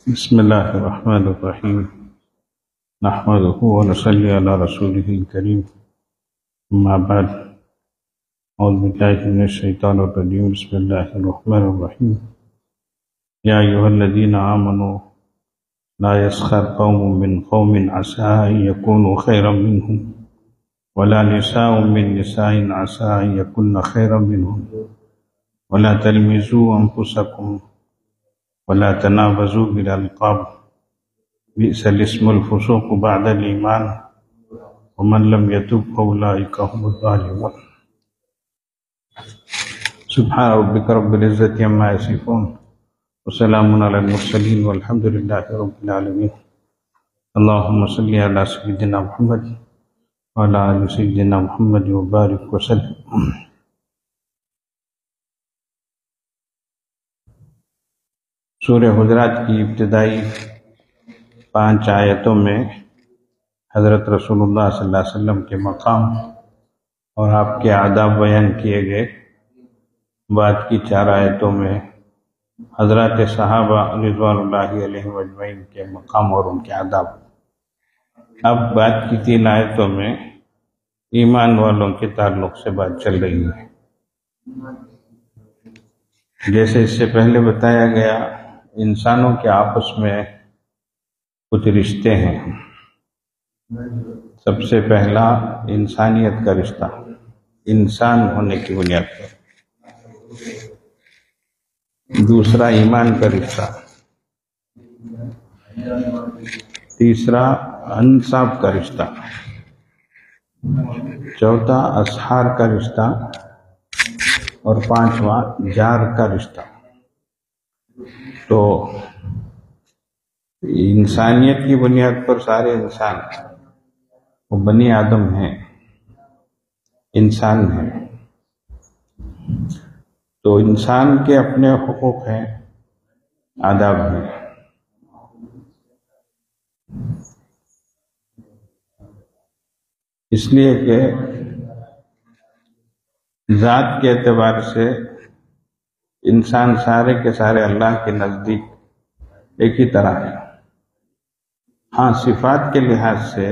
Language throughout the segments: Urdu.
بسم الله الرحمن الرحيم نحمده ونصلي على رسوله الكريم أما بعد أعوذ بالله من الشيطان الرجيم بسم الله الرحمن الرحيم يا أيها الذين آمنوا لا يسخر قوم من قوم عسى أن يكونوا خيرا منهم ولا نساء من نساء عسى أن يكن خيرا منهم ولا تلمزوا أنفسكم ولا تنابزوا بالألقاب بئس الاسم الفسوق بعد الإيمان ومن لم يتب فأولئك هم الظالمون سبحان ربك رب العزة عما يصفون وسلام على المرسلين والحمد لله رب العالمين اللهم صل على سيدنا محمد وعلى آل سيدنا محمد وبارك وسلم. سورہ حجرات کی ابتدائی 5 آیتوں میں حضرت رسول اللہ صلی اللہ علیہ وسلم کے مقام اور آپ کے آداب بیان کیے گئے. بعد کی 4 آیتوں میں حضرات صحابہ رضوان اللہ علیہم اجمعین کے مقام اور ان کے آداب. اب بعد کی 3 آیتوں میں ایمان والوں کے تعلق سے بات چل رہی ہے. جیسے اس سے پہلے بتایا گیا انسانوں کے آپس میں کچھ رشتے ہیں. سب سے پہلا انسانیت کا رشتہ، انسان ہونے کی بنیاد پر. دوسرا ایمان کا رشتہ. تیسرا انصاف کا رشتہ. چوتھا اسحار کا رشتہ. اور 5واں جار کا رشتہ. تو انسانیت کی بنیاد پر سارے انسان وہ بنی آدم ہیں، انسان ہیں. تو انسان کے اپنے حقوق ہیں، آداب ہیں. اس لیے کہ ذات کے اعتبار سے انسان سارے کے سارے اللہ کے نزدیک ایک ہی طرح ہے. ہاں صفات کے لحاظ سے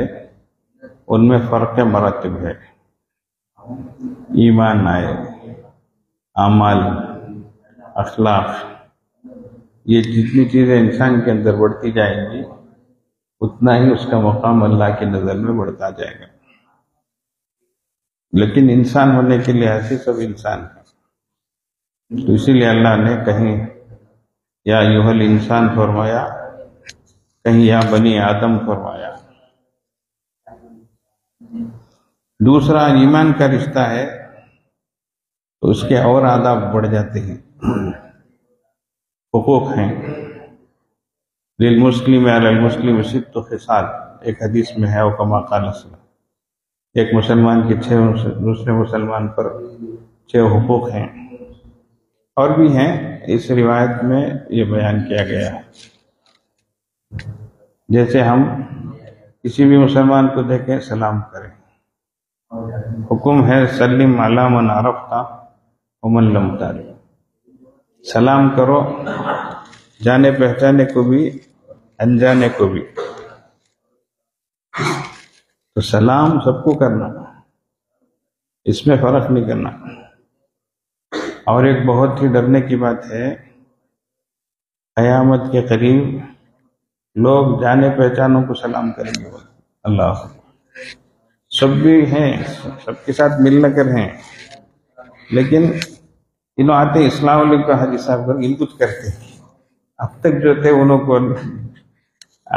ان میں فرق مراتب ہے. ایمان آئے، اعمال، اخلاق، یہ جتنی چیزیں انسان کے اندر بڑھتی جائیں گی اتنا ہی اس کا مقام اللہ کی نظر میں بڑھتا جائے گا. لیکن انسان ہونے کے لحاظ سے سب انسان ہیں. تو اسی لیے اللہ نے کہیں یا ایھا الانسان فرمایا، کہیں یا بنی آدم فرمایا. دوسرا ایمان کا رشتہ ہے تو اس کے اور آداب بڑھ جاتے ہیں. حقوق ہیں. للمسلم علی المسلم 6 خصال، ایک حدیث میں ہے وکما قال صلی اللہ، ایک مسلمان کے 6 دوسرے مسلمان پر 6 حقوق ہیں. اور بھی ہیں، اس روایت میں یہ بیان کیا گیا ہے. جیسے ہم کسی بھی مسلمان کو دیکھیں سلام کریں. حکم ہے سلم علی من عرفت ومن لم تعرف، سلام کرو جانے پہچانے کو بھی انجانے کو بھی. تو سلام سب کو کرنا، اس میں فرق نہیں کرنا. اور ایک بہت ہی ڈرنے کی بات ہے، قیامت کے قریب لوگ جانے پہچانوں کو سلام کریں گے. اللہ سب بھی ہیں، سب کے ساتھ ملنا کر ہیں، لیکن انہوں آتے السلام علیکم کا حاجی صاحب کر ان کچھ کرتے ہیں. اب تک جو تھے انہوں کو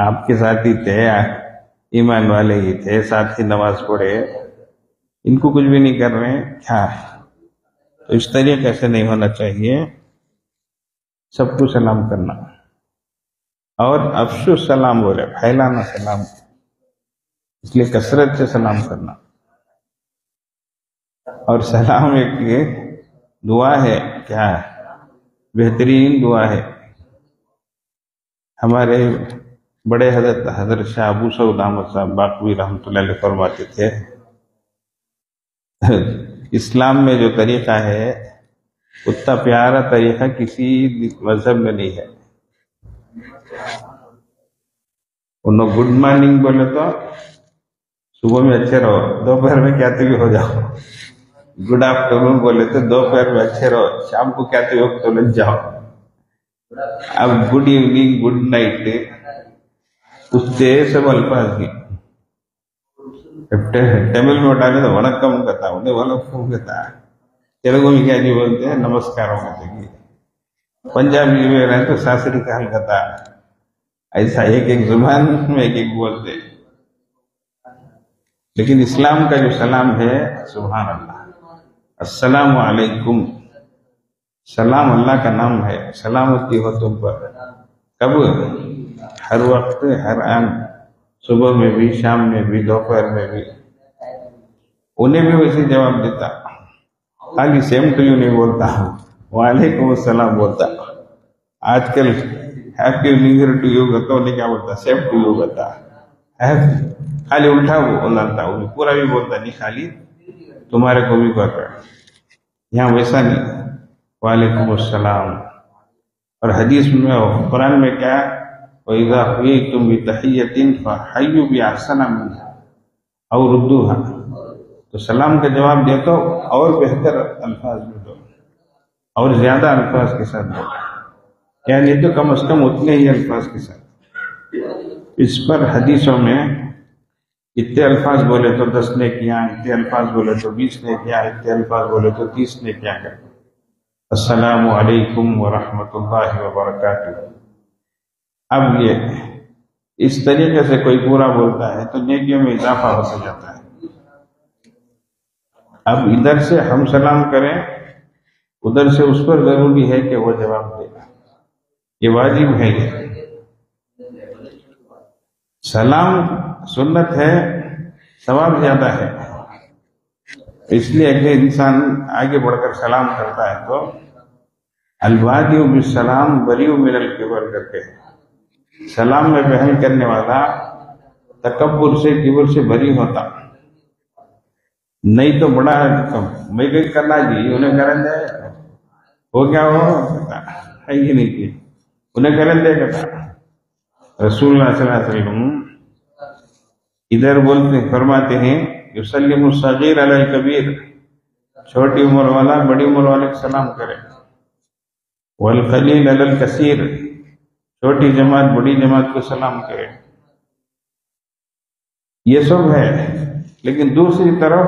آپ کے ساتھ ہی تھے، ایمان والے ہی تھے، ساتھ ہی نماز پڑھے، ان کو کچھ بھی نہیں کر رہے ہیں کیا؟ تو اس طریقے سے نہیں ہونا چاہیے. سب کو سلام کرنا اور افشو سلام بولے، پھیلانا سلام، اس لیے کثرت سے سلام کرنا. اور سلام ایک دعا ہے، کیا ہے؟ بہترین دعا ہے. ہمارے بڑے حضرت شاہ ابو سعود احمد صاحب باقوی رحمۃ اللہ علیہ فرماتے تھے اسلام میں جو طریقہ ہے اتنا پیارا طریقہ کسی مذہب میں نہیں ہے. انہوں گڈ مارننگ بولے تو صبح میں اچھے رہو، دوپہر میں کہتے بھی ہو جاؤ. گڈ آفٹرنون بولے تو دوپہر میں اچھے رہو، شام کو کہتے وقت تو لگ جاؤ. اب گڈ ایوننگ، گڈ نائٹ اسے سب الفاظ کی تمل میں ڈالے تو ونکم کہتا، انہیں ونکم کہتا. تیلگو میں کیا جی بولتے ہیں نمسکاروں کہتے ہیں. پنجابی میں رہے تو ساسری کال کہتا. ایسا ایک ایک زبان میں ایک ایک بولتے. لیکن اسلام کا جو سلام ہے سبحان اللہ، السلام علیکم. سلام اللہ کا نام ہے، سلامتی ہو تم پر. کب؟ ہر وقت، ہر آن، صبح میں بھی، شام میں بھی، دوپہر میں بھی. انہیں بھی ویسے جواب دیتا، خالی سیم ٹو یو نہیں بولتا، وعلیکم السلام بولتا. آج کل happy new year to you کہتا، انہیں کیا بولتا؟ سیم ٹو یو کہتا. خالی الٹا بولتا، انہیں پورا بھی بولتا نہیں، خالی تمہارے کو بھی کر رہا ہے. یہاں ویسا نہیں، وعلیکم السلام. اور حدیث میں قرآن میں کیا؟ وَإِذَا حُيِّيتُم بِتَحِيَّةٍ فَحَيُّوا بِأَحْسَنَ مِنْهَا أَوْ رُدُّوهَا. تو سلام کا جواب دے تو اور بہتر الفاظ میں دو، اور زیادہ الفاظ کے ساتھ دو، کیا نہیں تو کم از کم اتنے ہی الفاظ کے ساتھ. اس پر حدیثوں میں اتنے الفاظ بولے تو 10 نے کیا، اتنے الفاظ بولے تو 20 نے کیا، اتنے الفاظ بولے تو 30 نے کیا کر. السلام علیکم ورحمۃ اللہ وبرکاتہ. اب یہ اس طریقے سے کوئی پورا بولتا ہے تو نیکیوں میں اضافہ ہوتا جاتا ہے. اب ادھر سے ہم سلام کریں، ادھر سے اس پر ضروری ہے کہ وہ جواب دے گا، یہ واجب ہے. یہ سلام سنت ہے، ثواب زیادہ ہے. اس لیے اگر انسان آگے بڑھ کر سلام کرتا ہے تو البادی بالسلام بریء من الکبر کر کے، سلام میں پہل کرنے والا تکبر سے، کبر سے بری ہوتا. نہیں تو بڑا میں کہیں کرنا جی انہیں کرن دے ہو کیا ہو ہے ہی نہیں کی انہیں کرن دے کہتا. رسول اللہ صلی اللہ علیہ وسلم ادھر بولتے فرماتے ہیں یسلم الصغیر علی الکبیر، چھوٹی عمر والا بڑی عمر والے کو سلام کرے. والقلیل علی الکثیر، چھوٹی جماعت بڑی جماعت کو سلام کرے. یہ سب ہے. لیکن دوسری طرف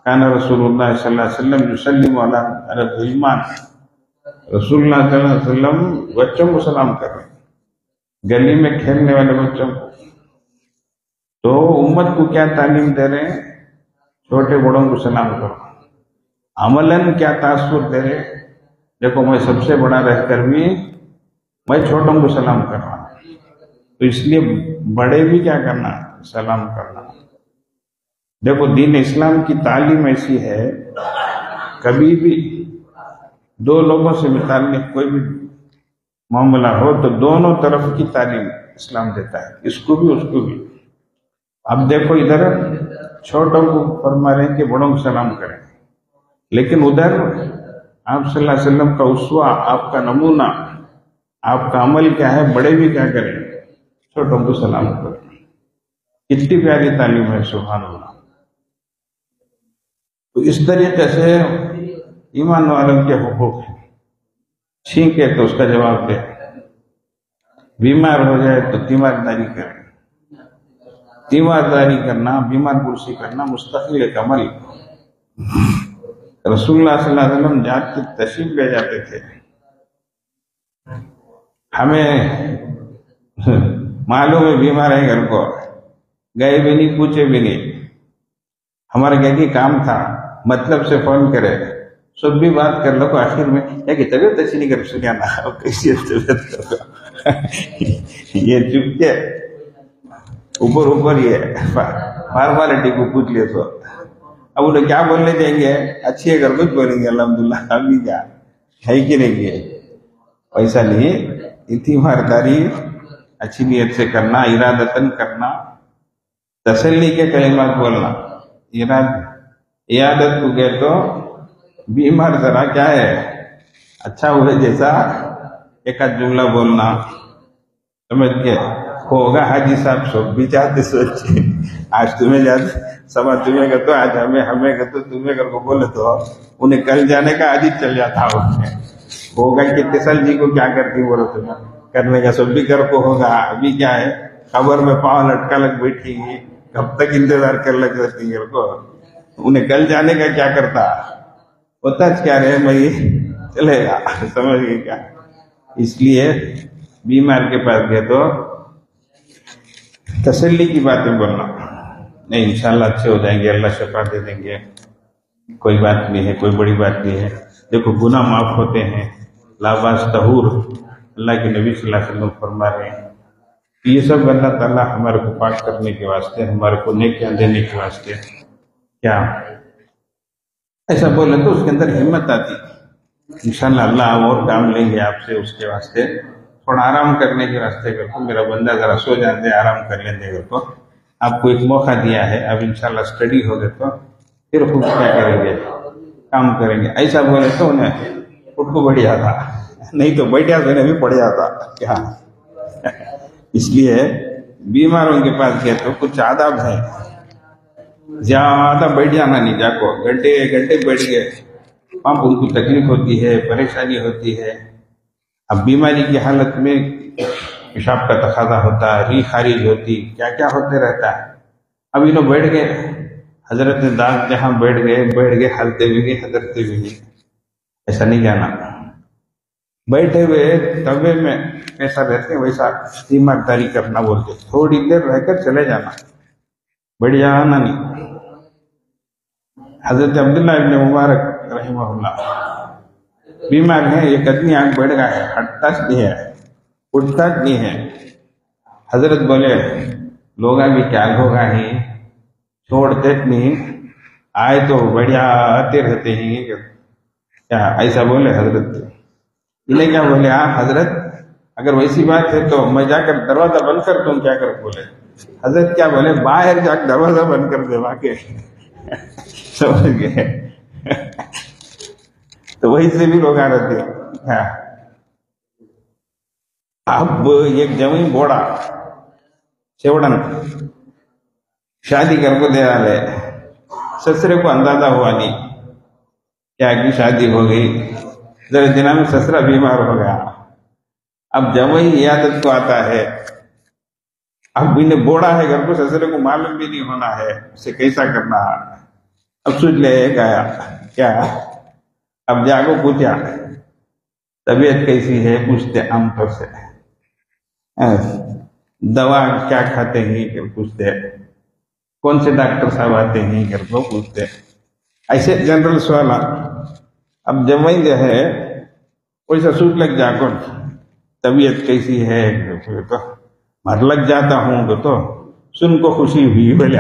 کان رسول اللہ صلی اللہ علیہ وسلم یسلم علی الغلمان، رسول اللہ صلی اللہ علیہ وسلم بچوں کو سلام کر رہے ہیں، گلی میں کھیلنے والے بچوں کو. تو امت کو کیا تعلیم دے رہے ہیں؟ چھوٹے بڑوں کو سلام کرو. عملاً کیا تاثر دے رہے؟ دیکھو میں سب سے بڑا رہ کر بھی میں چھوٹوں کو سلام کر رہا ہوں، تو اس لیے بڑے بھی کیا کرنا؟ سلام کرنا. دیکھو دین اسلام کی تعلیم ایسی ہے، کبھی بھی دو لوگوں سے متعلق کوئی بھی معاملہ ہو تو دونوں طرف کی تعلیم اسلام دیتا ہے، اس کو بھی اس کو بھی. اب دیکھو ادھر چھوٹوں کو فرما رہے ہیں کہ بڑوں کو سلام کریں، لیکن ادھر آپ صلی اللہ علیہ وسلم کا اسوہ، آپ کا نمونہ، آپ کا عمل کیا ہے؟ بڑے بھی کیا کریں؟ چھوٹوں کو سلام کریں. کتنی پیاری تعلیم ہے، سبحان اللہ. تو اس طریقے سے ایمان والوں کے حقوق ہیں. چھینکے تو اس کا جواب دے، بیمار ہو جائے تو تیمارداری کرے. تیمارداری کرنا، بیمار پرسی کرنا مستقل ایک عمل. رسول اللہ صلی اللہ علیہ وسلم جاتے تشریف لے جاتے تھے، ہمیں معلوم ہے بیمار ہے، گھر کو گئے بھی نہیں، پوچھے بھی نہیں. ہمارا کیا کام تھا؟ مطلب سے فون کرے، سب بھی بات کر لو، آخر میں کہ طبیعت اچھی نہیں کر سکیا نا، کیسی طبیعت یہ چپ کے اوپر اوپر یہ فارمالٹی کو پوچھ لے تو اب انہیں کیا بولنے دیں گے؟ اچھی ہے کر کچھ بولیں گے الحمدللہ، ابھی کیا ہے کہ نہیں کیے. ایسا نہیں، تیمارداری اچھی نیت سے کرنا، ارادتاً کرنا، تسلی کے کلمات بولنا. عیادت کو گئے تو بیمار ذرا کیا ہے اچھا ہوئے جیسا ایک آدھ جملہ بولنا، سمجھ گئے؟ ہوگا حاجی صاحب سب بھی چاہتے سوچے، آج تمہیں جاتے سما تمہیں کر تو آج ہمیں کر تو تمہیں کر کو بولے تو انہیں کل جانے کا آج ہی چل جاتا ہوگا کہ اتصال جی کو کیا کرتی بولو تمہیں کرنے کا سب بھی کر کو ہوگا. ابھی کیا ہے خبر میں پاؤں لٹکا لگ بیٹھی گی، کب تک انتظار کر لگ سکتی ہے کو، انہیں کل جانے کا کیا کرتا ہوتا کیا رہے بھائی چلے گا. سمجھ گئے کیا؟ اس لیے بیمار کے پاس گئے تو تسلی کی باتیں بولنا، نہیں انشاءاللہ اچھے ہو جائیں گے، اللہ شفا دے دیں گے، کوئی بات نہیں ہے، کوئی بڑی بات نہیں ہے. دیکھو گناہ معاف ہوتے ہیں، لا باس طہور، اللہ کے نبی صلی اللہ علیہ وسلم فرما رہے ہیں. یہ سب اللہ تعالیٰ ہمارے کو پاک کرنے کے واسطے، ہمارے کو نیکیاں دینے کے واسطے. کیا ایسا بولے تو اس کے اندر ہمت آتی، انشاءاللہ اللہ ہم اور کام لیں گے آپ سے، اس کے واسطے تھوڑا آرام کرنے کے راستے کر کو میرا بندہ ذرا سو جاتے آرام کر لیتے کر کو، آپ کو ایک موقع دیا ہے، اب انشاءاللہ اسٹڈی ہو گئے تو پھر خوب کیا کریں گے، کام کریں گے. ایسا بولے تو انہیں اٹھ کو بڑھ جاتا، نہیں تو بیٹھا تو انہیں بھی پڑ جاتا. کیا اس لیے بیماروں کے پاس گئے تو کچھ آداب ہے، زیادہ بیٹھ جانا نہیں، جا کو گھنٹے گھنٹے بیٹھ گئے، وہاں ان کو تکلیف ہوتی ہے، پریشانی ہوتی ہے. اب بیماری کی حالت میں پیشاب کا تقاضا ہوتا ہے، ری خارج ہوتی، کیا کیا ہوتے رہتا ہے. اب انہوں بیٹھ گئے، حضرت داغ جہاں بیٹھ گئے ہلتے بھی گئے حضرتے بھی گئے. ایسا نہیں جانا، بیٹھے ہوئے توے میں ایسا رہتے ویسا تیمارداری کرنا بولتے، تھوڑی دیر رہ کر چلے جانا، بیٹھ جانا نہیں. حضرت عبداللہ ابن مبارک رحمہ اللہ بیمار ہیں، ایک آدمی آنکھ بیٹھ گیا ہے، ہٹتا نہیں ہے، اٹھتا نہیں ہے. حضرت بولے لوگ بھی کیا ہوگا ہی چھوڑتے نہیں، آئے تو بڑھیا آتے رہتے ہیں کیا، ایسا بولے حضرت. انہیں کیا بولے حضرت اگر ویسی بات ہے تو میں جا کر دروازہ بند کر دوں، کیا کر بولے. حضرت کیا بولے باہر جا کر دروازہ بند کر دے واقع. سمجھ گئے؟ تو وہی سے بھی لوگ آ رہتے ہیں. اب ایک جمعی بوڑا چوڑن شادی کر کو دے رہے، سسرے کو اندازہ ہوا نہیں کیا کی شادی ہو گئی، ذرا دنوں میں سسرا بیمار ہو گیا. اب جمعی عیادت کو آتا ہے، اب انہیں بوڑا ہے گھر کو، سسرے کو معلوم بھی نہیں ہونا ہے اسے کیسا کرنا. اب سوچ لے گیا کیا، اب جاگو پوچھا طبیعت کیسی ہے، پوچھتے عام طور سے دوا کیا کھاتے ہیں کہ پوچھتے، کون سے ڈاکٹر صاحب آتے ہیں گھر کو پوچھتے، ایسے جنرل سوال. اب جمعی جو ہے ویسا سوچ لگ جا کر طبیعت کیسی ہے تو مر لگ جاتا ہوں تو سن کو خوشی ہوئی بولے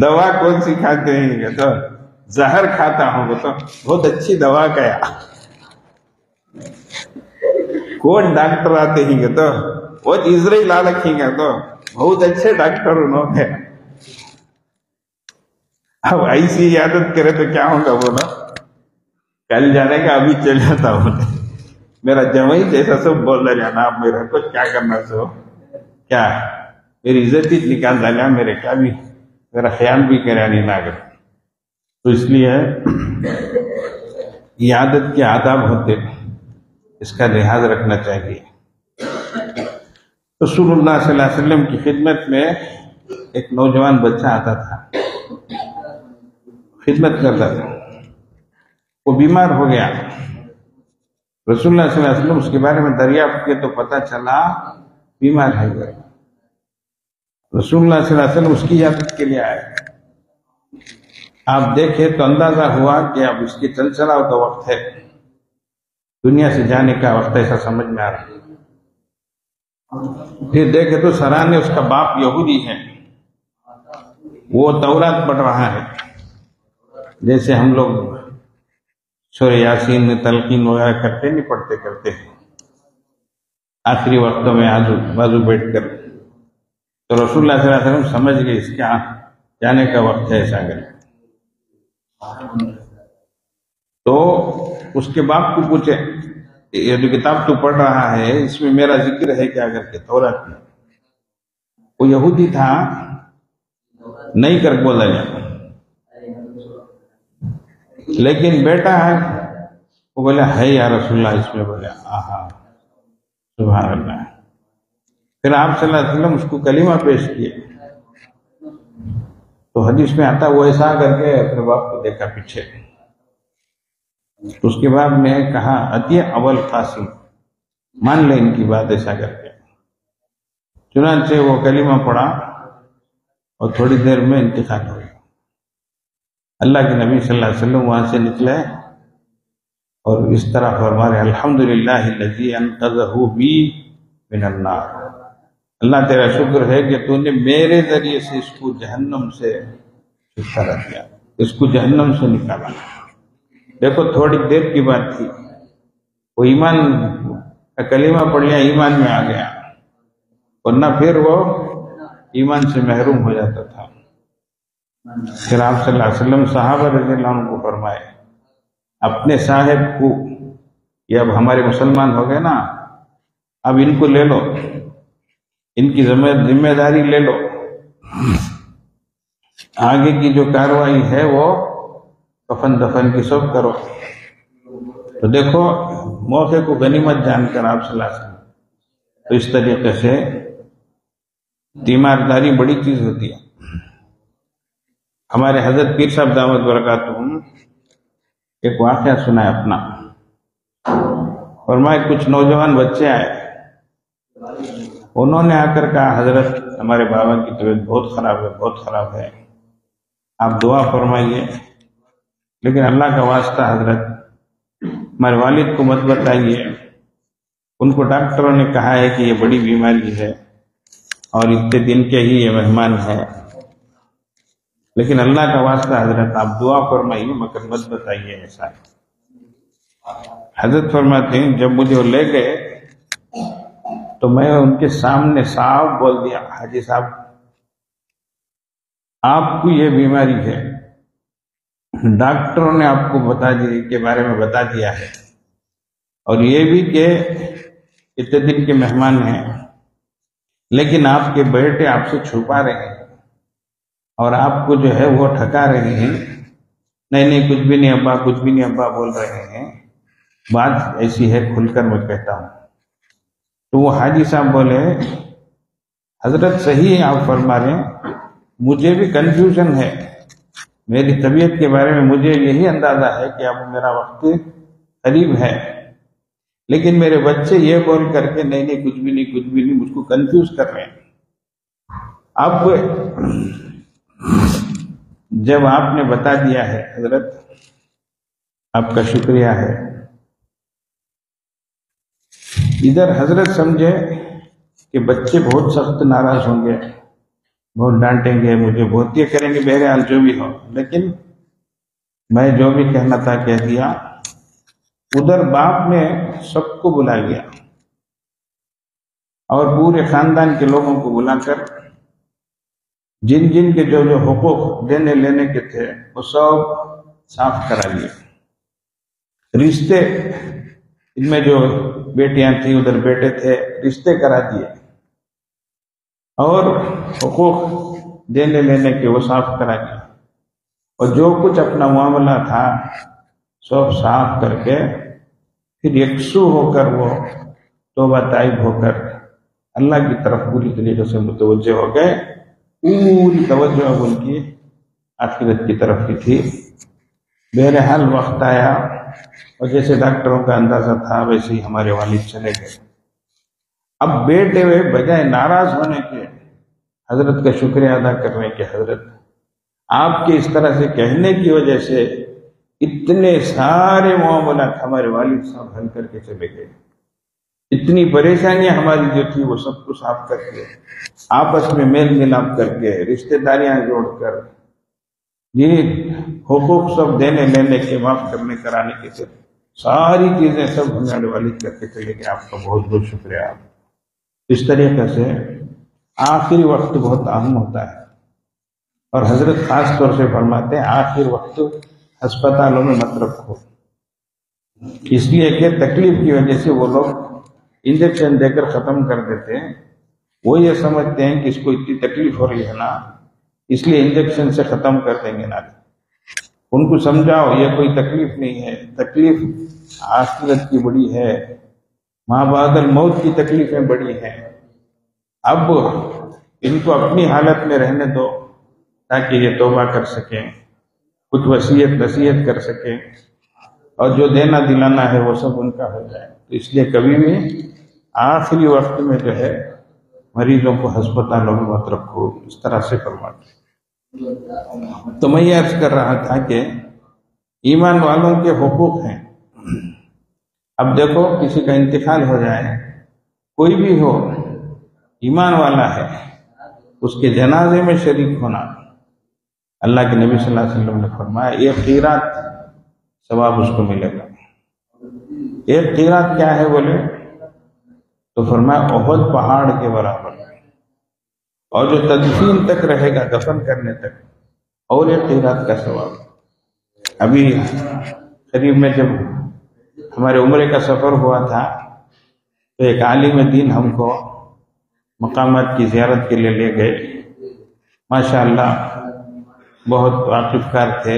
دوا کون سی کھاتے ہیں تو زہر کھاتا ہوں تو بہت اچھی دوا کیا. کون ڈاکٹر آتے ہیں تو بہت اسرائیل لا رکھیں گے تو بہت اچھے ڈاکٹر انہوں نے. اب ایسی عادت کرے تو کیا ہوگا بولا، کل جانے کا ابھی چل جاتا ہوں، میرا جمعی جیسا سب بول رہا جانا، اب میرا کچھ کیا کرنا سو کیا، میری عزت ہی نکال ڈالا، میرے کیا بھی میرا خیال بھی کرا نہیں نہ کر. تو اس لیے یہ عادت کے آداب ہوتے، اس کا لحاظ رکھنا چاہیے. رسول اللہ صلی اللہ علیہ وسلم کی خدمت میں ایک نوجوان بچہ آتا تھا، خدمت کرتا تھا، وہ بیمار ہو گیا. رسول اللہ صلی اللہ علیہ وسلم اس کے بارے میں دریافت کیے تو پتہ چلا بیمار ہے. رسول اللہ صلی اللہ علیہ وسلم اس کی عیادت کے لیے آئے. آپ دیکھیں تو اندازہ ہوا کہ اب اس کے چل چلاؤ کا وقت ہے، دنیا سے جانے کا وقت، ایسا سمجھ میں آ رہا. پھر دیکھے تو سرانے اس کا باپ یہودی ہے، وہ تورات پڑھ رہا ہے، جیسے ہم لوگ سورہ یاسین میں تلقین وغیرہ کرتے نہیں پڑھتے کرتے آخری وقتوں میں آجو بازو بیٹھ کر. تو رسول اللہ صلی اللہ علیہ وسلم سمجھ گئے اس کا جانے کا وقت ہے ایسا کرے. تو اس کے باپ کو پوچھے یہ جو کتاب تو پڑھ رہا ہے اس میں میرا ذکر ہے کیا کر کے تورات میں؟ وہ یہودی تھا، نہیں کر بولا جاتا، لیکن بیٹا ہے وہ بولے ہے یا رسول اللہ، اس میں بولے آہا سبحان اللہ۔ پھر آپ صلی اللہ علیہ وسلم اس کو کلمہ پیش کیے، تو حدیث میں آتا وہ ایسا کر کے اپنے باپ کو دیکھا پیچھے، تو اس کے بعد میں کہا اتی اول قاسم، مان لے ان کی بات ایسا کر کے۔ چنانچہ وہ کلمہ پڑھا اور تھوڑی دیر میں انتقال ہو گیا۔ اللہ کے نبی صلی اللہ علیہ وسلم وہاں سے نکلے اور اس طرح فرما رہے الحمدللہ الذی انقذہ بی من النار، اللہ تیرا شکر ہے کہ تو نے میرے ذریعے سے اس کو جہنم سے چھٹکارا دیا، اس کو جہنم سے نکالا۔ دیکھو تھوڑی دیر کی بات تھی، وہ ایمان کا کلمہ پڑھ لیا، ایمان میں آ گیا، ورنہ پھر وہ ایمان سے محروم ہو جاتا تھا۔ پھر آپ صلی اللہ علیہ وسلم صحابہ رضی اللہ عنہ کو فرمائے اپنے صاحب کو، یہ اب ہمارے مسلمان ہو گئے نا، اب ان کو لے لو، ان کی ذمہ داری لے لو، آگے کی جو کاروائی ہے وہ کفن دفن کی سب کرو۔ تو دیکھو موقع کو غنیمت جان کر آپ صلی اللہ علیہ وسلم، تو اس طریقے سے تیمارداری بڑی چیز ہوتی ہے۔ ہمارے حضرت پیر صاحب دامت برکاتہم ایک واقعہ سنا ہے اپنا، فرمائے کچھ نوجوان بچے آئے، انہوں نے آ کر کہا حضرت ہمارے بابا کی طبیعت بہت خراب ہے، بہت خراب ہے، آپ دعا فرمائیے، لیکن اللہ کا واسطہ حضرت ہمارے والد کو مت بتائیے، ان کو ڈاکٹروں نے کہا ہے کہ یہ بڑی بیماری ہے اور اتنے دن کے ہی یہ مہمان ہے، لیکن اللہ کا واسطہ حضرت آپ دعا فرمائیے مگر مت بتائیے ایسا ہے۔ حضرت فرماتے ہیں جب مجھے وہ لے گئے تو میں ان کے سامنے صاف بول دیا حاجی صاحب آپ کو یہ بیماری ہے، ڈاکٹروں نے آپ کو بتا دی کے بارے میں بتا دیا ہے، اور یہ بھی کہ اتنے دن کے مہمان ہیں، لیکن آپ کے بیٹے آپ سے چھپا رہے ہیں اور آپ کو جو ہے وہ ٹھکا رہے ہیں، نہیں نہیں کچھ بھی نہیں ابا، کچھ بھی نہیں ابا بول رہے ہیں، بات ایسی ہے کھل کر میں کہتا ہوں۔ تو وہ حاجی صاحب بولے حضرت صحیح آپ فرما رہے ہیں، مجھے بھی کنفیوژن ہے، میری طبیعت کے بارے میں مجھے یہی اندازہ ہے کہ اب میرا وقت قریب ہے، لیکن میرے بچے یہ بول کر کے نہیں نہیں کچھ بھی نہیں کچھ بھی نہیں مجھ کو کنفیوز کر رہے ہیں۔ آپ کو جب آپ نے بتا دیا ہے حضرت آپ کا شکریہ ہے، ادھر حضرت سمجھے کہ بچے بہت سخت ناراض ہوں گے، بہت ڈانٹیں گے مجھے، بہت یہ کریں گے، بہرحال جو بھی ہو، لیکن میں جو بھی کہنا تھا کہہ دیا۔ ادھر باپ نے سب کو بلا لیا اور پورے خاندان کے لوگوں کو بلا کر جن جن کے جو جو حقوق دینے لینے کے تھے وہ سب صاف کرا لیے، رشتے ان میں جو بیٹیاں تھیں ادھر بیٹے تھے رشتے کرا دیے، اور حقوق دینے لینے کے وہ صاف کرا دیا، اور جو کچھ اپنا معاملہ تھا سب صاف کر کے پھر یکسو ہو کر وہ توبہ طائب ہو کر اللہ کی طرف پوری طریقے سے متوجہ ہو گئے۔ پوری توجہ اب ان کی آخرت کی طرف ہی تھی۔ بہرحال وقت آیا اور جیسے ڈاکٹروں کا اندازہ تھا ویسے ہی ہمارے والد چلے گئے۔ اب بیٹے ہوئے بجائے ناراض ہونے کے حضرت کا شکریہ ادا کرنے کے حضرت آپ کے اس طرح سے کہنے کی وجہ سے اتنے سارے معاملات ہمارے والد صاحب حل کر کے چلے گئے، اتنی پریشانیاں ہماری جو تھی وہ سب کو صاف کر کے آپس میں میل ملاپ کر کے رشتہ داریاں جوڑ کر یہ حقوق سب دینے لینے کے معاف کرنے کرانے کے سے ساری چیزیں سب ہمارے والد کر کے چلے گئے۔ آپ کا بہت بہت شکریہ۔ اس طریقے سے آخری وقت بہت اہم ہوتا ہے، اور حضرت خاص طور سے فرماتے ہیں آخر وقت ہسپتالوں میں مت رکھو، اس لیے کہ تکلیف کی وجہ سے وہ لوگ انجیکشن دے کر ختم کر دیتے ہیں. وہ یہ سمجھتے ہیں کہ اس کو اتنی تکلیف ہو رہی ہے نا، اس لیے انجیکشن سے ختم کر دیں گے نا. ان کو سمجھاؤ یہ کوئی تکلیف نہیں ہے، تکلیف آخرت کی بڑی ہے، ماں بعد الموت کی تکلیفیں بڑی ہیں. اب ان کو اپنی حالت میں رہنے دو تاکہ یہ توبہ کر سکیں، کچھ وصیت نصیحت کر سکیں، اور جو دینا دلانا ہے وہ سب ان کا ہو جائے. تو اس لیے کبھی بھی آخری وقت میں جو ہے مریضوں کو ہسپتالوں میں مت رکھو، اس طرح سے فرماتے. تو میں یہ عرض کر رہا تھا کہ ایمان والوں کے حقوق ہیں. اب دیکھو کسی کا انتقال ہو جائے، کوئی بھی ہو ایمان والا ہے، اس کے جنازے میں شریک ہونا، اللہ کے نبی صلی اللہ علیہ وسلم نے فرمایا ایک قیرات ثواب اس کو ملے گا. ایک قیرات کیا ہے بولے تو فرمایا احد پہاڑ کے برابر. اور جو تدفین تک رہے گا، دفن کرنے تک، اور ایک قیرات کا ثواب. ابھی قریب میں جب ہمارے عمرے کا سفر ہوا تھا تو ایک عالم دین ہم کو مقامات کی زیارت کے لیے لے گئے. ماشاءاللہ بہت واقف کار تھے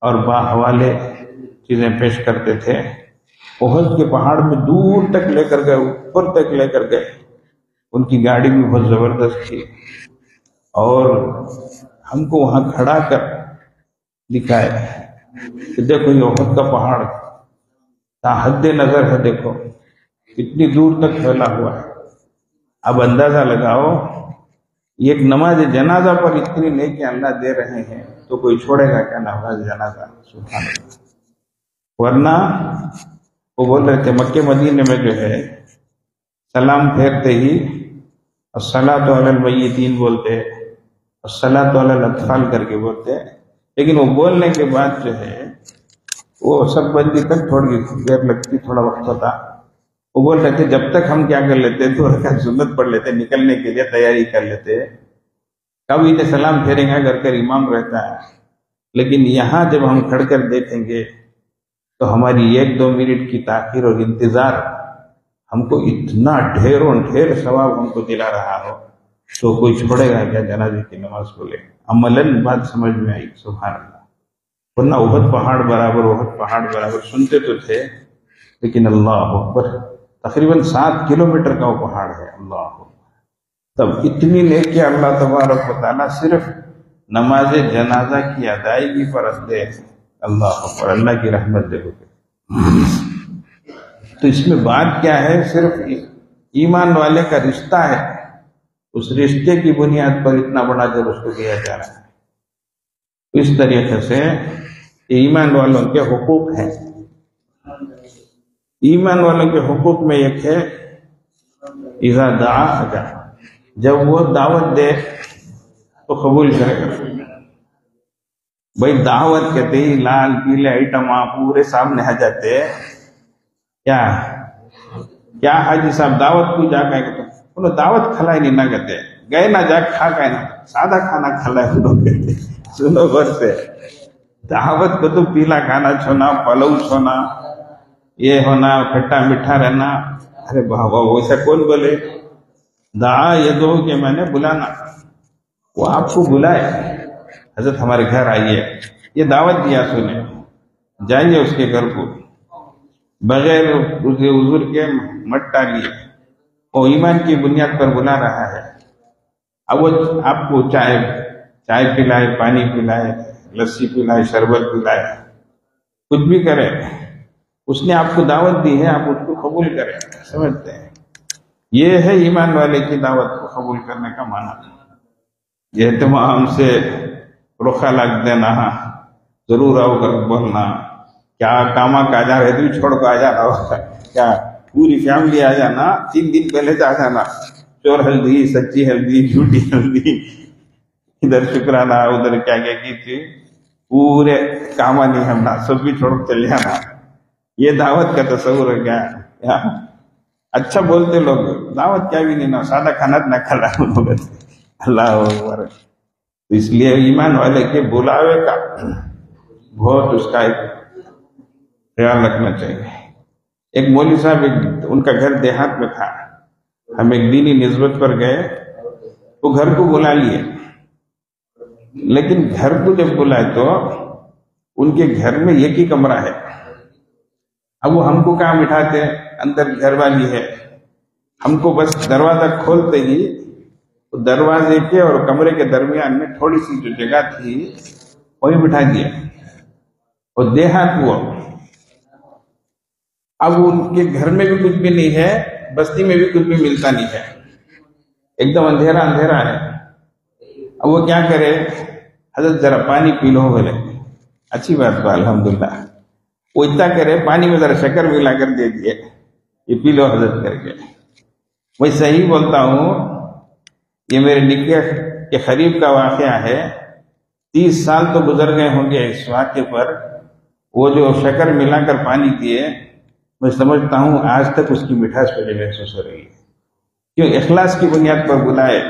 اور باحوالے چیزیں پیش کرتے تھے. احد کے پہاڑ میں دور تک لے کر گئے، اوپر تک لے کر گئے. ان کی گاڑی بھی بہت زبردست تھی، اور ہم کو وہاں کھڑا کر دکھائے کہ دیکھو یہ احد کا پہاڑ تا حد نظر ہے، دیکھو کتنی دور تک پھیلا ہوا ہے. اب اندازہ لگاؤ ایک نماز جنازہ پر اتنی نیکی اللہ دے رہے ہیں تو کوئی چھوڑے گا کیا نماز جنازہ؟ سبحان اللہ. ورنہ وہ بول رہے تھے مکے مدینے میں جو ہے سلام پھیرتے ہی الصلاۃ علی المیتین بولتے، الصلاۃ علی الاطفال کر کے بولتے، لیکن وہ بولنے کے بعد جو ہے وہ سب بندی تک تھوڑی دیر لگتی، تھوڑا وقت ہوتا. وہ بول رہے تھے جب تک ہم کیا کر لیتے 2 رکعت سنت پڑھ لیتے، نکلنے کے لیے تیاری کر لیتے. کب انہیں سلام پھیریں گا گھر کر امام رہتا ہے، لیکن یہاں جب ہم کھڑ کر دیکھیں گے تو ہماری 1-2 منٹ کی تاخیر اور انتظار ہم کو اتنا ڈھیروں ڈھیر ثواب ہم کو دلا رہا ہو تو کوئی چھوڑے گا کیا جنازے کی نماز کو لے؟ عملاً بات سمجھ میں آئی. سبحان اللہ. ورنہ احد پہاڑ برابر، احد پہاڑ برابر سنتے تو تھے، لیکن اللہ اکبر تقریباً 7 کلومیٹر کا وہ پہاڑ ہے. اللہ اکبر. تب اتنی نیکی اللہ تبارک و تعالیٰ صرف نماز جنازہ کی ادائیگی پر دے. اللہ اکبر. اللہ کی رحمت دیکھو. تو اس میں بات کیا ہے؟ صرف ایمان والے کا رشتہ ہے، اس رشتے کی بنیاد پر اتنا بڑا جب اس کو دیا جا رہا ہے. اس طریقے سے ایمان والوں کے حقوق ہیں. ایمان والوں کے حقوق میں ایک ہے اذا دعا اجا، جب وہ دعوت دے تو قبول کرے گا. بھائی دعوت کہتے ہی لال پیلے آئٹم پورے سامنے آ جاتے. کیا حاجی صاحب دعوت کو جا کے انہوں دعوت کھلائی نہیں نہ کہتے، گئے نہ جا کھا کے نہ سادہ کھانا کھلائے انہوں کہتے. سنو بر سے دعوت کو تو پیلا کھانا چھونا، پلو چھونا، یہ ہونا، کھٹا میٹھا رہنا. ارے بابا ویسا کون بولے؟ دعا یہ دو کہ میں نے بلانا، وہ آپ کو بلائے حضرت ہمارے گھر آئیے، یہ دعوت دیا، سنے جائیے اس کے گھر کو بغیر حضور کے مت ڈالیے. وہ ایمان کی بنیاد پر بلا رہا ہے. اب وہ آپ کو چائے پلائے، پانی پلائے، لسی پلائے، شربت پلائے، کچھ بھی کرے، اس نے آپ کو دعوت دی ہے، آپ اس کو قبول کریں. سمجھتے ہیں یہ ہے ایمان والے کی دعوت کو قبول کرنے کا معنی. یہ اہتمام سے رخا لگ دینا، ضرور آؤ کر بولنا. کیا کاما کا جا رہے تو چھوڑ کو آ جانا ہوگا کیا؟ پوری فیملی آ جانا، 3 دن پہلے سے آ جانا. چور ہلدی، سچی ہلدی، جھوٹی ہلدی، ادھر شکرانہ، ادھر کیا کی تھی، پورے کاما نہیں ہمنا، سب بھی چھوڑ چل جانا. یہ دعوت کا تصور ہے کیا؟ اچھا بولتے لوگ، دعوت کیا بھی نہیں نا، سادہ کھانا نہ کھلا لوگ. اللہ اکبر. اس لیے ایمان والے کے بلاوے کا بہت اس کا ایک خیال رکھنا چاہیے۔ ایک مولوی صاحب ان کا گھر دیہات میں تھا، ہم ایک دینی نسبت پر گئے، وہ گھر کو بلا لیے، لیکن گھر کو جب بلائے تو ان کے گھر میں ایک ہی کمرہ ہے۔ اب وہ ہم کو کہاں بٹھاتے، اندر گھر والی ہے، ہم کو بس دروازہ کھولتے ہی دروازے کے اور کمرے کے درمیان میں تھوڑی سی جو جگہ تھی وہی بٹھا دیا، اور دیہات ہوا۔ اب ان کے گھر میں بھی کچھ بھی نہیں ہے، بستی میں بھی کچھ بھی ملتا نہیں ہے، ایک دم اندھیرا اندھیرا ہے۔ اب وہ کیا کرے، حضرت ذرا پانی پی لو، بولے اچھی بات با الحمدللہ۔ وہ اتنا کرے پانی میں ذرا شکر ملا کر دے دیے، یہ پی لو حضرت کر کے۔ میں صحیح بولتا ہوں، یہ میرے نکاح کے قریب کا واقعہ ہے، 30 سال تو گزر گئے ہوں گے اس واقعے پر۔ وہ جو شکر ملا کر پانی دیے، میں سمجھتا ہوں آج تک اس کی مٹھاس مجھے محسوس ہو رہی ہے، کیوں اخلاص کی بنیاد پر بلائے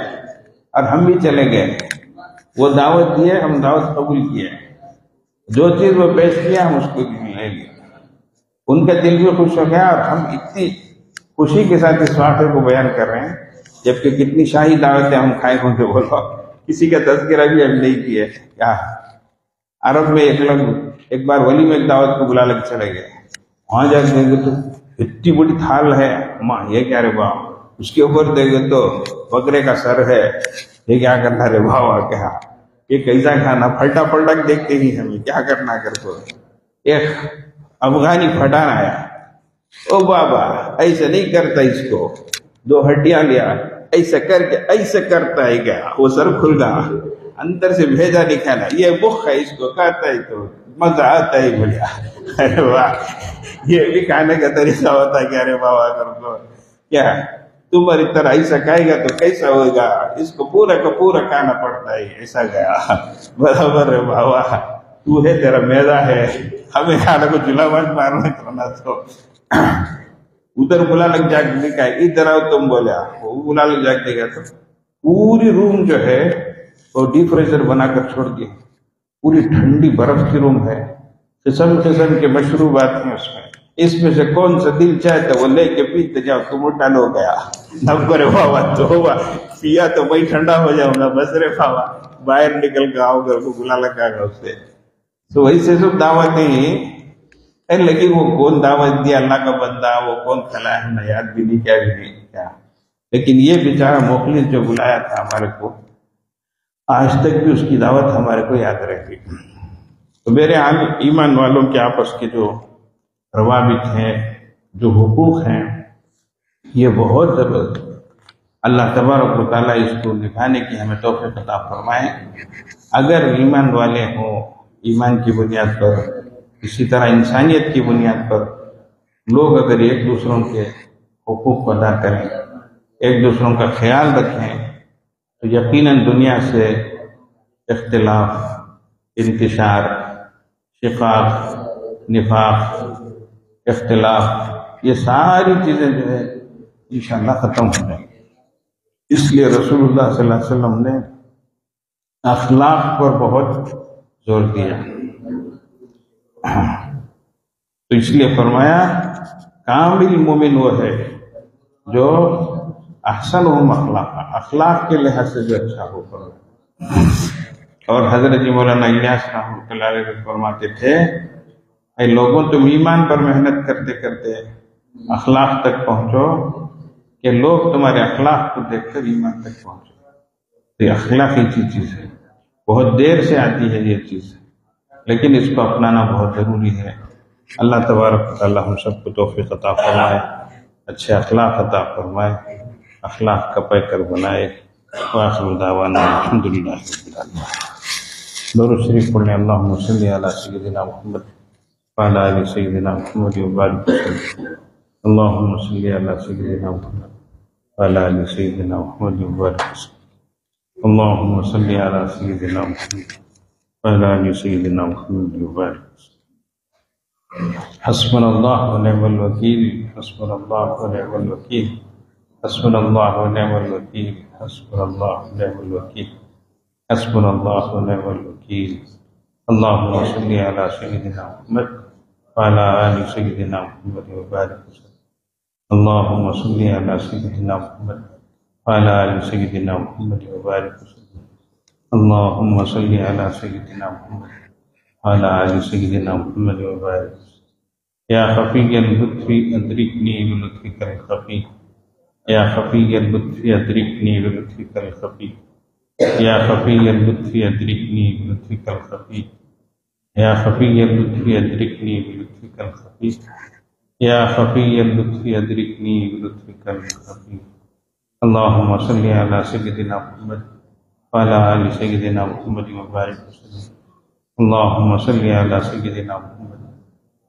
اور ہم بھی چلے گئے۔ وہ دعوت دیے، ہم دعوت قبول کیے، جو چیز وہ پیش کیا ہم اس کو لے لیے، ان کا دل بھی خوش ہو گیا، اور ہم اتنی خوشی کے ساتھ اس واقعے کو بیان کر رہے ہیں، جبکہ کتنی شاہی دعوتیں ہم کھائے ہوں گے، بولو کسی کا تذکرہ بھی ہم نہیں کیے۔ کیا عرب میں ایک لوگ ایک بار ولی میں ایک دعوت کو بلا لگ چلے گئے، وہاں جا کے دیکھے تو اتنی بڑی تھال ہے، ماں یہ کیا رے باپ، اس کے اوپر دیکھے تو بکرے کا سر ہے، یہ کیا کرنا رے بابا، کیا یہ کیسا کھانا، پھلٹا پلٹا دیکھتے ہی ہمیں کیا کرنا کر کو۔ ایک افغانی پھٹان آیا، او بابا ایسا نہیں کرتا، اس کو 2 ہڈیاں لیا، ایسا کر کے ایسا کرتا ہے، کیا وہ سر کھل گیا، اندر سے بھیجا نکالا، یہ بخ ہے، اس کو کھاتا ہے تو مزہ آتا ہے، بولیا ارے واہ، یہ بھی کھانے کا طریقہ ہوتا ہے کیا رے بابا کر کو، کیا تمہاری طرح ایسا کھائے گا تو کیسا ہوگا، اس کو پورا کا پورا کھانا پڑتا ہے، ایسا گیا برابر ہے بابا، تو ہے تیرا میدا ہے، ہمیں کھانا کو جلا مت مارنا کرنا۔ تو ادھر بلا لگ جا کے کہا ادھر آؤ تم، بولیا وہ بلا لگ جا کے گیا، تو پوری روم جو ہے وہ ڈی فریزر بنا کر چھوڑ دی، پوری ٹھنڈی برف کی روم ہے، قسم قسم کے مشروبات ہیں اس میں سے کون سا دل چاہتا وہ لے کے پیتے جاؤ، تو موٹا ہو گیا، نبرے بابا تو ہوا پیا تو میں ٹھنڈا ہو جاؤں گا، بس رے بابا باہر نکل کے آؤ، گھر کو بلا لگا گا اس سے۔ تو ویسے سب دعوتیں ہی لیکن وہ کون دعوت دیا، اللہ کا بندہ، وہ کون کھلا ہے، ہمیں یاد بھی نہیں، کیا بھی نہیں کیا، لیکن یہ بیچارہ مخلص جو بلایا تھا ہمارے کو، آج تک بھی اس کی دعوت ہمارے کو یاد رہتی۔ تو میرے ایمان والوں کے آپس کے جو روابط ہیں، جو حقوق ہیں، یہ بہت ضرورت ہے۔ اللہ تبارک و تعالیٰ اس کو نبھانے کی ہمیں توفیق عطا فرمائے۔ اگر ایمان والے ہوں، ایمان کی بنیاد پر، اسی طرح انسانیت کی بنیاد پر لوگ اگر ایک دوسروں کے حقوق کو ادا کریں، ایک دوسروں کا خیال رکھیں، تو یقیناً دنیا سے اختلاف، انتشار، شقاق، نفاق، اختلاف، یہ ساری چیزیں جو ہے انشاءاللہ ختم ہو جائیں گی۔ اس لیے رسول اللہ صلی اللہ علیہ وسلم نے اخلاق پر بہت زور دیا، تو اس لیے فرمایا کامل مومن وہ ہے جو احسنہم اخلاقا، اخلاق کے لحاظ سے جو اچھا ہو۔ اور حضرت مولانا الیاس رحمۃ اللہ علیہ فرماتے تھے، اے لوگوں تم ایمان پر محنت کرتے کرتے اخلاق تک پہنچو، کہ لوگ تمہارے اخلاق کو دیکھ کر ایمان تک پہنچو۔ تو یہ اخلاقی چیز ہے، بہت دیر سے آتی ہے یہ چیز، لیکن اس کو اپنانا بہت ضروری ہے۔ اللہ تبارک و تعالیٰ ہم سب کو توفیق عطا فرمائے، اچھے اخلاق عطا فرمائے، اخلاق کا پیکر بنائے۔ وآخر دعوانا الحمدللہ رب العالمین۔ درود شریف پڑھیں، اللہم صلی علی سیدنا محمد وعلی آل سیدنا محمد وبارک وسلم۔ اللہم صلی علی سیدنا محمد وعلی آل سیدنا محمد وبارک وسلم۔ اللہم صلی علی سیدنا محمد وعلی آل سیدنا محمد وبارک وسلم۔ حسبنا اللہ ونعم الوکیل، حسبنا اللہ ونعم الوکیل، حسبنا اللہ ونعم الوکیل، حسبنا اللہ ونعم الوکیل، حسبنا اللہ ونعم الوکیل۔ اللہم صلی علی سیدنا محمد وعلى آل سيدنا محمد وبارك وسلم. اللهم صل على سيدنا محمد وعلى آل سيدنا محمد وبارك وسلم. اللهم صل على سيدنا محمد وعلى آل سيدنا محمد وبارك وسلم. يا خفي اللطف أدركني بلطفك الخفي. يا خفي اللطف أدركني بلطفك الخفي. يا خفي اللطف أدركني بلطفك الخفي. يا خفي اللطف أدركني بلطفك الخفي. يا خفي اللطف أدركني بلطفك الخفي. اللهم صل على سيدنا محمد وعلى آل سيدنا محمد وبارك وسلم. اللهم صل على سيدنا محمد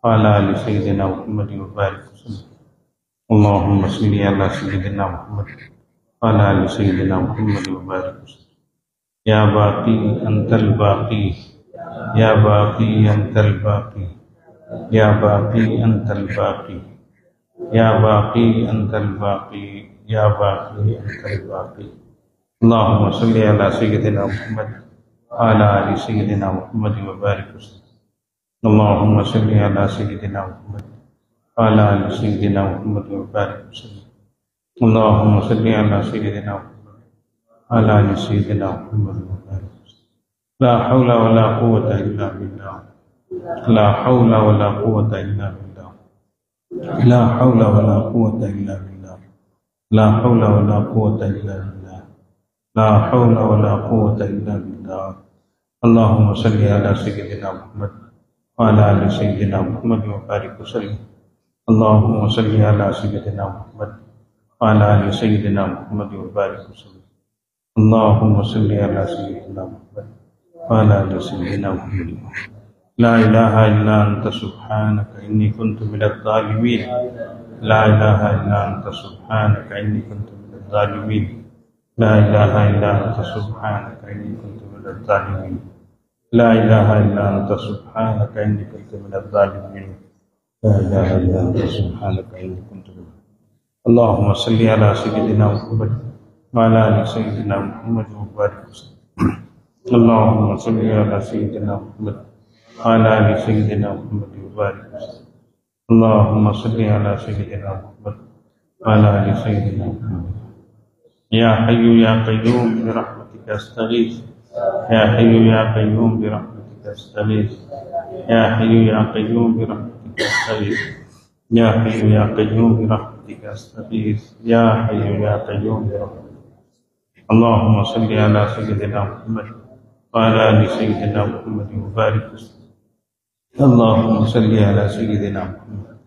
وعلى آل سيدنا محمد وبارك وسلم. اللهم صل على سيدنا محمد وعلى آل سيدنا محمد وبارك وسلم. يا باقي أنت الباقي. يا باقي أنت الباقي. يا باقي أنت الباقي. يا باقي أنت الباقي. يا باقي أنت الباقي. اللهم صل على سيدنا محمد وعلى آل سيدنا محمد وبارك وسلم. اللهم صل على سيدنا محمد وعلى آل سيدنا محمد وبارك وسلم. اللهم صل على سيدنا محمد وعلى آل سيدنا محمد وبارك وسلم. لا حول ولا قوة إلا بالله. لا حول ولا قوة إلا بالله. لا حول ولا قوة إلا بالله. لا حول ولا قوة إلا بالله. لا حول ولا قوة إلا بالله. اللهم صل على سيدنا محمد وعلى آل سيدنا محمد وبارك وسلم. اللهم صل على سيدنا محمد وعلى آل سيدنا محمد وبارك وسلم. اللهم صل على سيدنا محمد وعلى آل سيدنا محمد. لا إله إلا أنت سبحانك إني كنت من الظالمين. لا إله إلا أنت سبحانك إني كنت من الظالمين. لا إله إلا أنت سبحانك إني كنت من الظالمين. لا إله إلا أنت سبحانك إني كنت من الظالمين. لا إله إلا أنت سبحانك إني كنت من الظالمين. اللهم صل على سيدنا محمد وعلى آل سيدنا محمد وبارك وسلم. اللهم صل على سيدنا محمد وعلى آل سيدنا محمد وبارك وسلم. اللهم صل على سيدنا محمد وعلى آل سيدنا محمد. يا حي يا قيوم برحمتك أستغيث. يا حي يا قيوم برحمتك أستغيث. يا حي يا قيوم برحمتك أستغيث. يا حي يا قيوم برحمتك أستغيث. يا حي يا قيوم برحمتك. اللهم صل على سيدنا محمد وعلى آل سيدنا محمد وبارك وسلم. اللهم صل على سيدنا محمد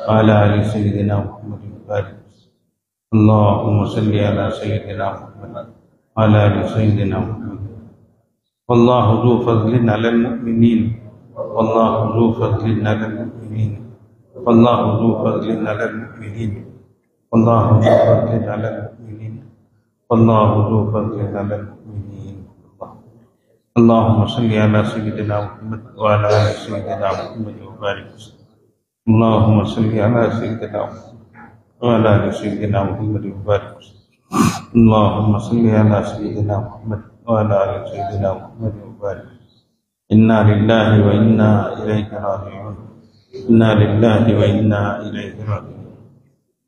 وعلى آل سيدنا محمد وبارك وسلم. اللهم صل على سيدنا محمد وعلى آل سيدنا محمد. والله ذو فضل على المؤمنين. والله ذو فضل على المؤمنين. والله ذو فضل على المؤمنين. والله ذو فضل على المؤمنين. والله ذو فضل على المؤمنين. اللهم صل على سيدنا محمد وعلى آل سيدنا محمد وبارك وسلم. اللهم صل على سيدنا محمد وعلى آل سيدنا محمد وبارك وسلم. اللهم صل على سيدنا محمد وعلى آل سيدنا محمد وبارك وسلم. إنا لله وإنا إليه راجعون. إنا لله وإنا إليه راجعون.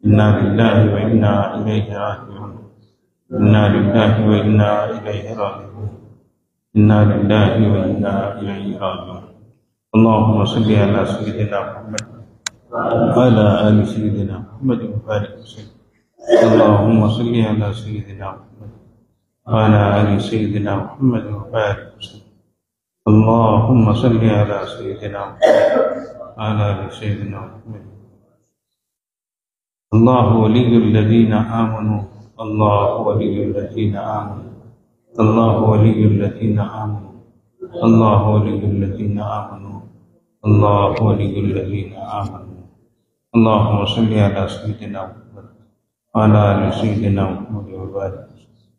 إنا لله وإنا إليه راجعون. إنا لله وإنا إليه راجعون. إنا لله وإنا إليه راجعون. اللهم صل على سيدنا محمد وعلى آل سيدنا محمد وبارك وسلم. اللهم صل على سيدنا محمد وعلى آل سيدنا محمد وبارك وسلم. اللهم صل على سيدنا محمد وعلى آل سيدنا محمد. الله ولي الذين آمنوا. الله ولي الذين آمنوا. الله ولي الذين آمنوا. الله ولي الذين آمنوا. الله ولي الذين آمنوا. اللهم صل على سيدنا محمد وعلى آل سيدنا محمد وبارك وسلم.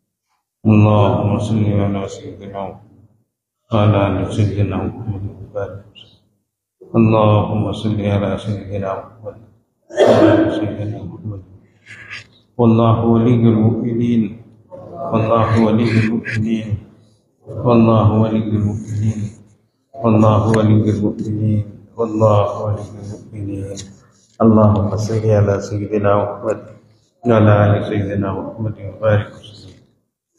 اللهم صل على سيدنا محمد وعلى آل سيدنا محمد وبارك وسلم. اللهم صل على سيدنا محمد وعلى آل سيدنا محمد. والله ولي المؤمنين. والله ولي المؤمنين. والله ولي المؤمنين. والله ولي المؤمنين. والله ولي المؤمنين. اللهم صل على سيدنا محمد وعلى آل سيدنا محمد وبارك وسلم.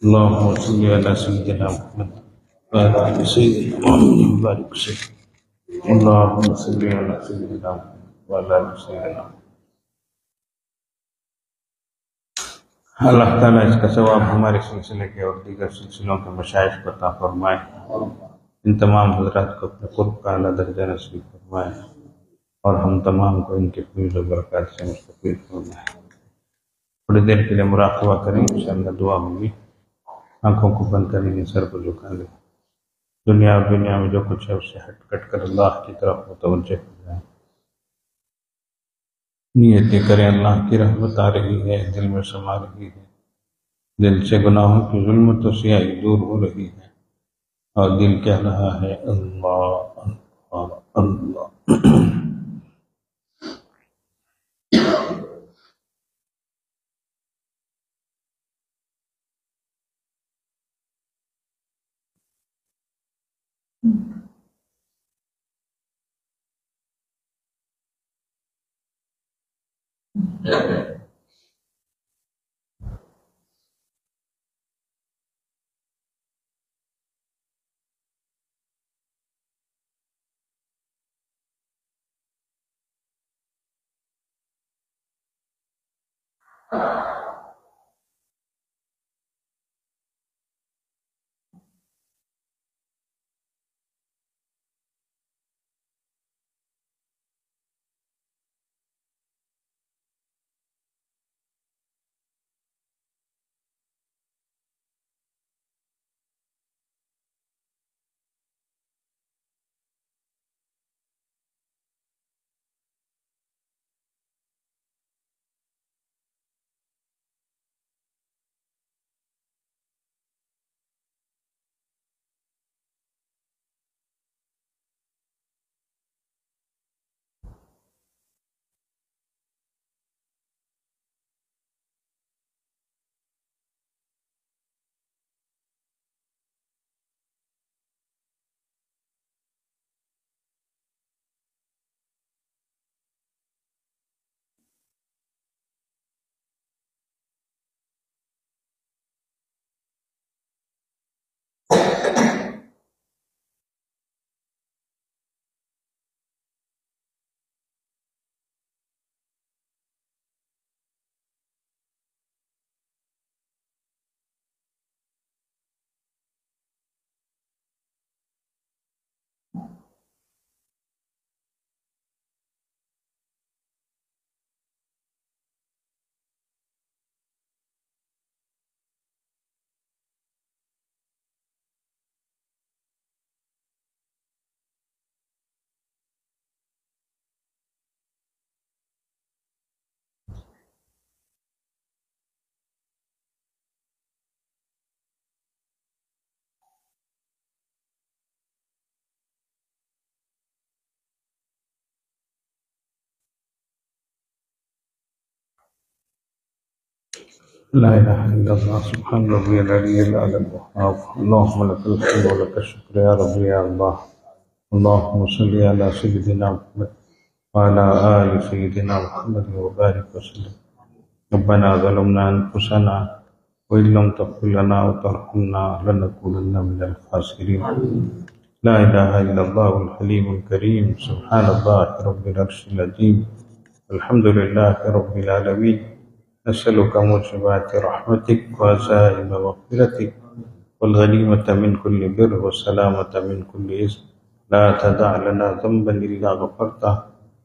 اللهم صل على سيدنا محمد وعلى آل سيدنا محمد وبارك وسلم. اللهم صل على سيدنا محمد وعلى آل سيدنا محمد. اللہ تعالیٰ اس کا ثواب ہمارے سلسلے کے اور دیگر سلسلوں کے مشائخ کو عطا فرمائے. ان تمام حضرات کو اپنے قرب کا اعلیٰ درجہ نصیب فرمائے اور ہم تمام کو ان کے فیض و برکات سے مستفید فرمائے. تھوڑی دیر کے لیے مراقبہ کریں، انشاءاللہ دعا ہوگی. آنکھوں کو بند کریں گے، سر کو جھکا لیں. دنیا اور دنیا میں جو کچھ ہے اس سے ہٹ کٹ کر اللہ کی طرف متوجہ ہو جائیں. نیتیں کریں اللہ کی رحمت آ رہی ہے، دل میں سما رہی ہے، دل سے گناہوں کی ظلمت و سیاہی دور ہو رہی ہے اور دل کہہ رہا ہے اللہ اللہ اللہ. لا إله إلا الله سبحان ربي العلي الأعلى الوهاب. اللهم لك الحمد ولك الشكر يا رب يا الله. اللهم صل على سيدنا محمد وعلى آل سيدنا محمد وبارك وسلم. ربنا ظلمنا أنفسنا وإن لم تغفر لنا وترحمنا لنكونن من الخاسرين. لا إله إلا الله الحليم الكريم. سبحان الله رب العرش العظيم. الحمد لله رب العالمين. نسألك موجبات رحمتك وعزائم مغفرتك والغنيمة من كل بر والسلامة من كل إثم. لا تدع لنا ذنبا إلا غفرته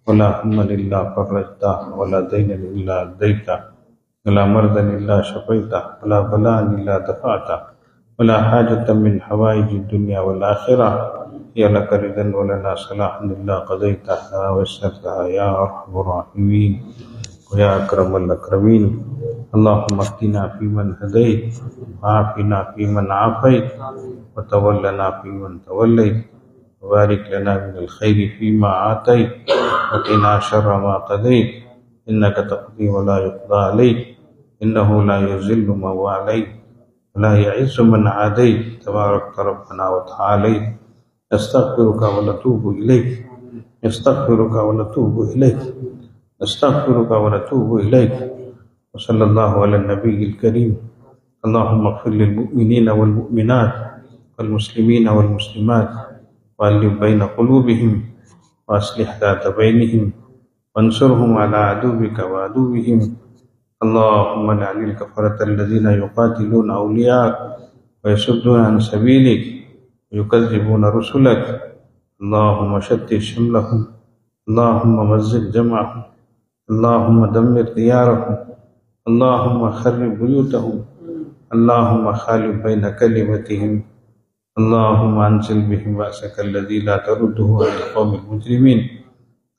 ولا هما إلا فرجته ولا دينا إلا أديته ولا مرضا إلا شفيته ولا بلاء إلا دفعته ولا حاجة من حوائج الدنيا والآخرة هي لك رضا ولنا صلاح إلا قضيتها ويسرتها يا أرحم الراحمين ويا أكرم الأكرمين. اللهم اهدنا فيمن هديت وعافنا فيمن عافيت وتولنا فيمن توليت وبارك لنا من الخير فيما آتيت وقنا شر ما قضيت إنك تقضي ولا يقضى عليك إنه لا يذل من واليت ولا يعز من عاديت تبارك ربنا وتعاليت. نستغفرك ونتوب إليك. نستغفرك ونتوب إليك نستغفرك ونتوب إليك وصلى الله على النبي الكريم. اللهم اغفر للمؤمنين والمؤمنات والمسلمين والمسلمات وألف بين قلوبهم وأصلح ذات بينهم وانصرهم على عدوك وعدوهم. اللهم لعن الكفرة الذين يقاتلون أولياءك ويصدون عن سبيلك ويكذبون رسلك. اللهم شتت شملهم، اللهم مزق جمعهم، اللهم دمر ديارهم، اللهم خرب بيوتهم، اللهم خالف بين كلمتهم، اللهم انزل بهم بأسك الذي لا ترده عن القوم المجرمين.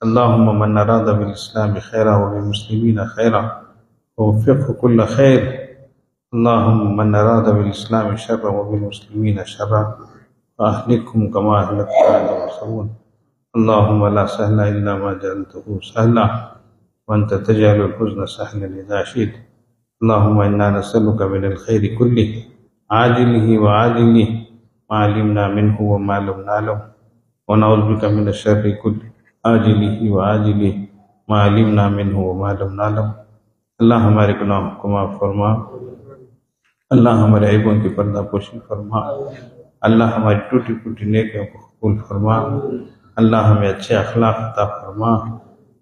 اللهم من أراد بالإسلام خيرا وبالمسلمين خيرا ووفقه كل خير. اللهم من أراد بالإسلام شرا وبالمسلمين شرا فأهلكهم كما أهلكت عاد وثمود. اللهم لا سهل إلا ما جعلته سهلا وأنت تجعل الحزن سهلا إذا شئت. اللهم إنا نسألك من الخير كله عاجله وعاجله ما علمنا منه وما لم نعلم، ونعوذ بك من الشر كله عاجله وعاجله ما علمنا منه وما لم نعلم. اللہ ہمارے گناہوں کو معاف فرما، اللہ ہمارے عیبوں کی پردہ پوشی فرما، اللہ ہماری ٹوٹی پھوٹی نیکیوں کو قبول فرما، اللہ ہمیں اچھے اخلاق عطا فرما،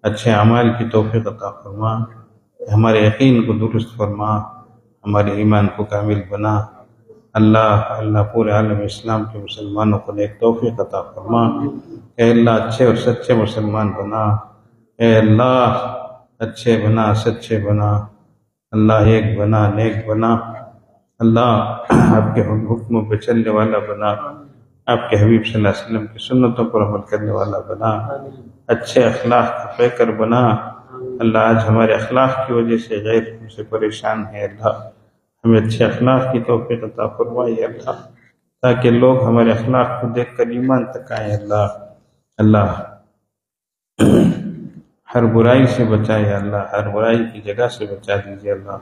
اچھے اعمال کی توفیق عطا فرما، ہمارے یقین کو درست فرما، ہمارے ایمان کو کامل بنا۔ اللہ پورے عالم اسلام کے مسلمانوں کو نیک توفیق عطا فرما۔ اے اللہ اچھے اور سچے مسلمان بنا، اے اللہ اچھے بنا، سچے بنا، اللہ ایک بنا، نیک بنا، اللہ آپ کے حکموں پہ چلنے والا بنا، آپ کے حبیب صلی اللہ علیہ وسلم کی سنتوں پر عمل کرنے والا بنا، اچھے اخلاق کا پیکر بنا۔ اللہ آج ہمارے اخلاق کی وجہ سے غیر ہم سے پریشان ہے، اللہ ہمیں اچھے اخلاق کی توفیق عطا فرمائے اللہ، تاکہ لوگ ہمارے اخلاق کو دیکھ کر ایمان تک آئیں۔ اللہ ہر برائی سے بچائے اللہ، ہر برائی کی جگہ سے بچا دیجیے اللہ،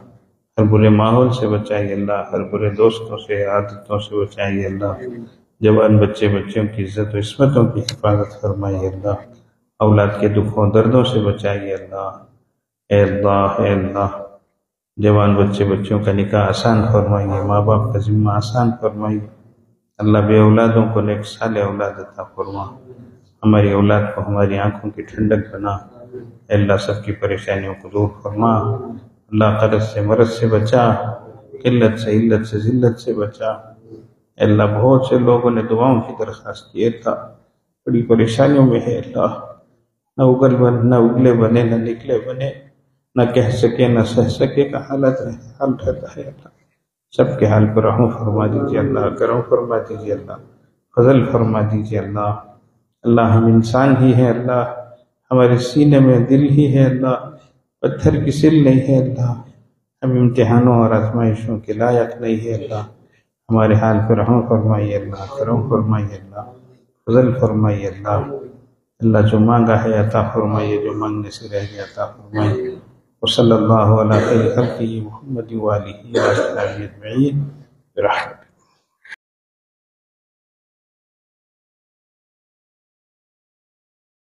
ہر برے ماحول سے بچائیے اللہ، ہر برے دوستوں سے عادتوں سے بچائیے اللہ، جوان بچوں کی عزت و عصمتوں کی حفاظت فرمائیے اللہ، اولاد کے دکھوں دردوں سے بچائیے اللہ۔ اے اللہ جوان بچوں کا نکاح آسان فرمائیے، ماں باپ کا ذمہ آسان فرمائیے اللہ، بے اولادوں کو نیک صالح اولاد عطا فرما، ہماری اولاد کو ہماری آنکھوں کی ٹھنڈک بنا۔ اے اللہ سب کی پریشانیوں کو دور فرما، اللہ قرض سے مرض سے بچا، قلت سے علت سے ذلت سے بچا۔ اے اللہ بہت سے لوگوں نے دعاؤں کی درخواست کی، اللہ بڑی پریشانیوں میں ہے اللہ، نہ اگلے بنے نہ نکلے بنے، نہ کہہ سکے نہ سہ سکے کا حال رہتا ہے اللہ، سب کے حال پر رحم فرما دیجیے اللہ، کرم فرما دیجیے اللہ، فضل فرما دیجیے اللہ۔ اللہ ہم انسان ہی ہیں اللہ، ہمارے سینے میں دل ہی ہے اللہ، پتھر کی سل نہیں ہے اللہ، ہم امتحانوں اور آزمائشوں کے لائق نہیں ہے اللہ، ہمارے حال پر رحم فرمائیے اللہ، کرم فرمائیے اللہ، فضل فرمائیے اللہ۔ اللہ جو مانگا ہے عطا فرمائیے، جو مانگنے سے رہ گیا عطا فرمائیے۔ وصلی اللہ علی خیر خلقہ محمد وآلہ وصحبہ اجمعین برحمتہ۔